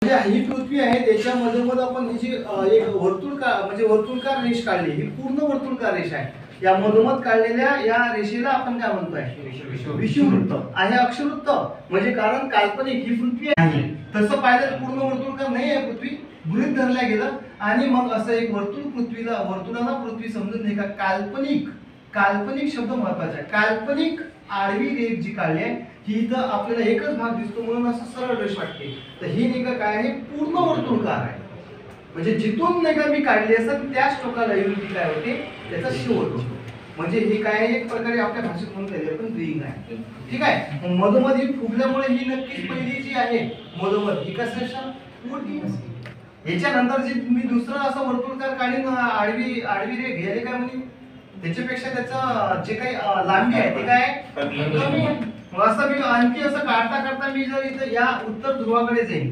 ही पृथ्वी आहे, त्याच्यामध्ये आपण ही जी एक म्हणजे वर्तुळकार रेष काढली, ही पूर्ण वर्तुळकार रेष आहे. या मधोमध काढलेल्या या रेषेला आपण काय म्हणतोय? विषुववृत्त आहे. अक्षवृत्त म्हणजे कारण काल्पनिक ही पृथ्वी आहे, तसं पाहिलं पूर्ण वर्तुळकार नाही आहे पृथ्वी, गृहीत धरल्या गेलं. आणि मग असं एक वर्तुळाला पृथ्वी समजून नाही का. काल्पनिक शब्द महत्वाचा आहे. काल्पनिक आडवी रेष जी काढली आहे ही इथं आपल्याला एकच भाग दिसतो म्हणून असं सरळ रेष वाटते. तर ही नाही का काय आहे? पूर्ण वर्तुळकार आहे. म्हणजे जिथून नाही का मी काढली असेल त्याच टोकाला येऊन ती काय होते? त्याचा शेवट होतो. म्हणजे हे काय एक प्रकारे आपल्या भाषेत म्हणता येईल पण द्विग आहे. ठीक आहे. मधोमध ही फुगल्यामुळे ही नक्कीच पहिली जी आहे मधोमध ही कसं मोठी असते. याच्यानंतर जे मी दुसरं असं वर्तुळकार काढीन आडवी रे घ्यायला काय म्हणजे त्याच्यापेक्षा त्याचं जे काही लांबी आहे ते काय कमी आहे. असं मी आणखी असं काढता मी जर इथं या उत्तर ध्रुवाकडे जाईल